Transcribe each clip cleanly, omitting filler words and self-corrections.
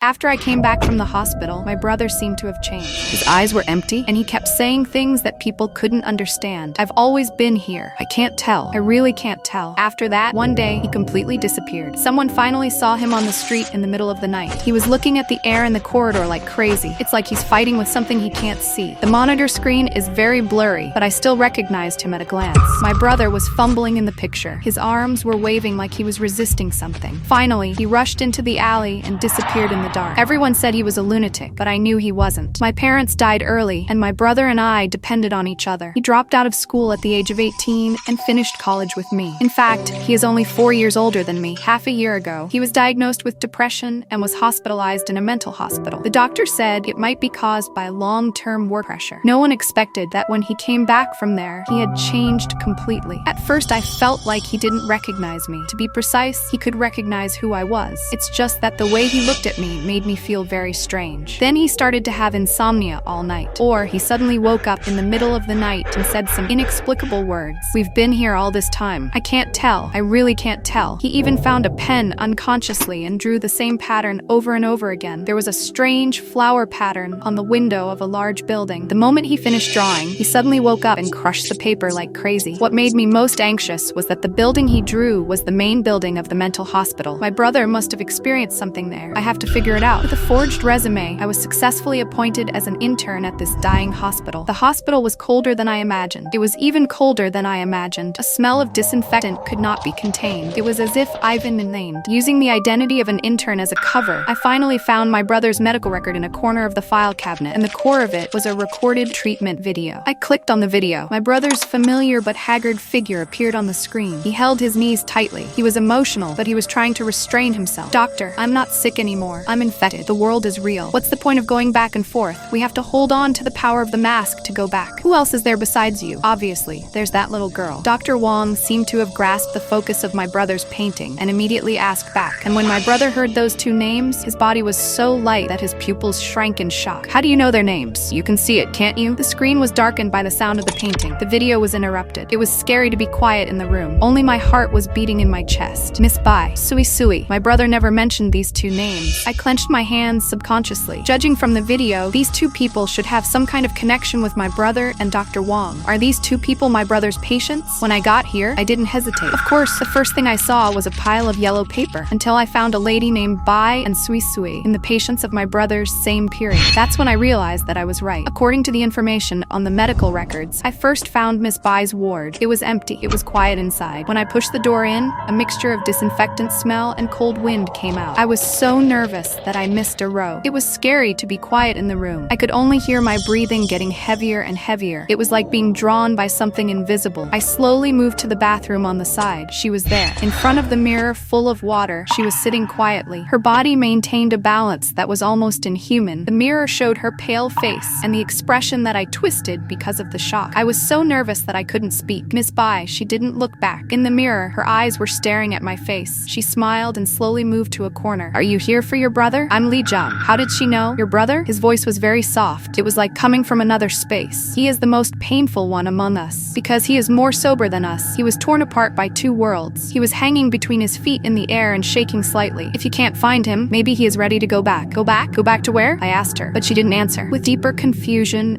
After I came back from the hospital, my brother seemed to have changed. His eyes were empty, and he kept saying things that people couldn't understand. I've always been here. I can't tell. I really can't tell. After that, one day, he completely disappeared. Someone finally saw him on the street in the middle of the night. He was looking at the air in the corridor like crazy. It's like he's fighting with something he can't see. The monitor screen is very blurry, but I still recognized him at a glance. My brother was fumbling in the picture. His arms were waving like he was resisting something. Finally, he rushed into the alley and disappeared in the dark. Everyone said he was a lunatic, but I knew he wasn't. My parents died early, and my brother and I depended on each other. He dropped out of school at the age of 18 and finished college with me. In fact, he is only 4 years older than me. Half a year ago, he was diagnosed with depression and was hospitalized in a mental hospital. The doctor said it might be caused by long-term work pressure. No one expected that when he came back from there, he had changed completely. At first, I felt like he didn't recognize me. To be precise, he could recognize who I was. It's just that the way he looked at me made me feel very strange. Then he started to have insomnia all night. Or he suddenly woke up in the middle of the night and said some inexplicable words. "We've been here all this time. I can't tell. I really can't tell." He even found a pen unconsciously and drew the same pattern over and over again. There was a strange flower pattern on the window of a large building. The moment he finished drawing, he suddenly woke up and crushed the paper like crazy. What made me most anxious was that the building he drew was the main building of the mental hospital. My brother must have experienced something there. I have to figure it out. With a forged resume, I was successfully appointed as an intern at this dying hospital. The hospital was colder than I imagined. It was even colder than I imagined. A smell of disinfectant could not be contained. It was as if I've been named. Using the identity of an intern as a cover, I finally found my brother's medical record in a corner of the file cabinet, and the core of it was a recorded treatment video. I clicked on the video. My brother's familiar but haggard figure appeared on the screen. He held his knees tightly. He was emotional, but he was trying to restrain himself. "Doctor, I'm not sick anymore. I'm infected. The world is real. What's the point of going back and forth? We have to hold on to the power of the mask to go back. Who else is there besides you? Obviously, there's that little girl." Dr. Wong seemed to have grasped the focus of my brother's painting and immediately asked back. And when my brother heard those two names, his body was so light that his pupils shrank in shock. "How do you know their names? You can see it, can't you?" The screen was darkened by the sound of the painting. The video was interrupted. It was scary to be quiet in the room. Only my heart was beating in my chest. "Miss Bai, Sui Sui." My brother never mentioned these two names. I clenched my hands subconsciously. Judging from the video, these two people should have some kind of connection with my brother and Dr. Wong. Are these two people my brother's patients? When I got here, I didn't hesitate. Of course, the first thing I saw was a pile of yellow paper, until I found a lady named Bai and Sui Sui in the patients of my brother's same period. That's when I realized that I was right. According to the information on the medical records, I first found Miss Bai's ward. It was empty. It was quiet inside. When I pushed the door in, a mixture of disinfectant smell and cold wind came out. I was so nervous that I missed a row. It was scary to be quiet in the room. I could only hear my breathing getting heavier and heavier. It was like being drawn by something invisible. I slowly moved to the bathroom on the side. She was there. In front of the mirror full of water, she was sitting quietly. Her body maintained a balance that was almost inhuman. The mirror showed her pale face and the expression that I twisted because of the shock. I was so nervous that I couldn't speak. Miss Bai, she didn't look back. In the mirror, her eyes were staring at my face. She smiled and slowly moved to a corner. "Are you here for your brother? I'm Li Zhang." "How did she know? Your brother?" His voice was very soft. It was like coming from another space. "He is the most painful one among us, because he is more sober than us. He was torn apart by two worlds. He was hanging between his feet in the air and shaking slightly. If you can't find him, maybe he is ready to go back." "Go back? Go back to where?" I asked her, but she didn't answer. With deeper confusion,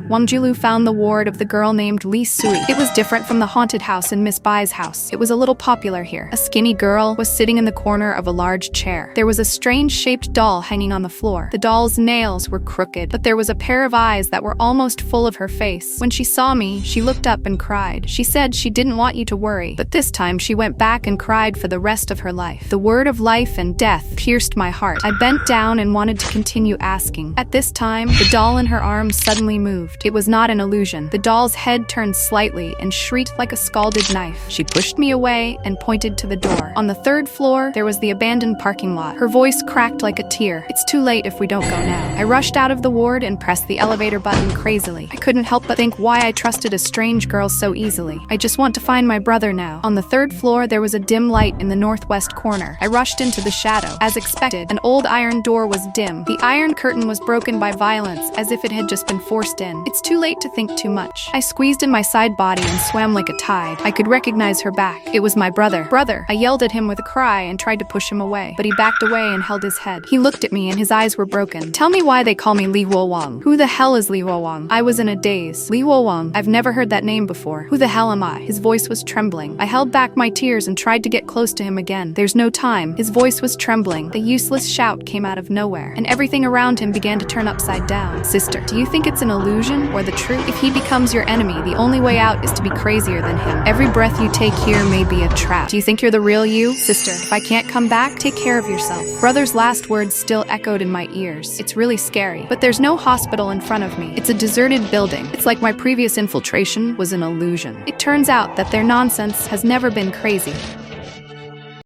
Wang Jilu found the ward of the girl named Li Sui. It was different from the haunted house in Miss Bai's house. It was a little popular here. A skinny girl was sitting in the corner of a large chair. There was a strange-shaped doll hanging on the floor. The doll's nails were crooked, but there was a pair of eyes that were almost full of her face. When she saw me, she looked up and cried. She said she didn't want you to worry, but this time she went back and cried for the rest of her life. The word of life and death pierced my heart. I bent down and wanted to continue asking. At this time, the doll in her arms suddenly moved. It was not an illusion. The doll's head turned slightly and shrieked like a scalded knife. She pushed me away and pointed to the door. On the third floor, there was the abandoned parking lot. Her voice cracked like a tear. "It's too late if we don't go now." I rushed out of the ward and pressed the elevator button crazily. I couldn't help but think why I trusted a strange girl so easily. I just want to find my brother now. On the third floor, there was a dim light in the northwest corner. I rushed into the shadow. As expected, an old iron door was dim. The iron curtain was broken by violence, as if it had just been forced in. It's too late to think too much. I squeezed in my side body and swam like a tide. I could recognize her back. It was my brother. "Brother!" I yelled at him with a cry and tried to push him away, but he backed away and and held his head. He looked at me and his eyes were broken. Tell me why they call me Li Wang. Who the hell is Li Wang? I was in a daze. Li Wang? I've never heard that name before. Who the hell am I? His voice was trembling. I held back my tears and tried to get close to him again. There's no time. His voice was trembling. The useless shout came out of nowhere, and everything around him began to turn upside down. Sister, do you think it's an illusion or the truth? If he becomes your enemy, the only way out is to be crazier than him. Every breath you take here may be a trap. Do you think you're the real you? Sister, if I can't come back, take care of yourself. Brother's last words still echoed in my ears. It's really scary, but there's no hospital in front of me. It's a deserted building. It's like my previous infiltration was an illusion. It turns out that their nonsense has never been crazy.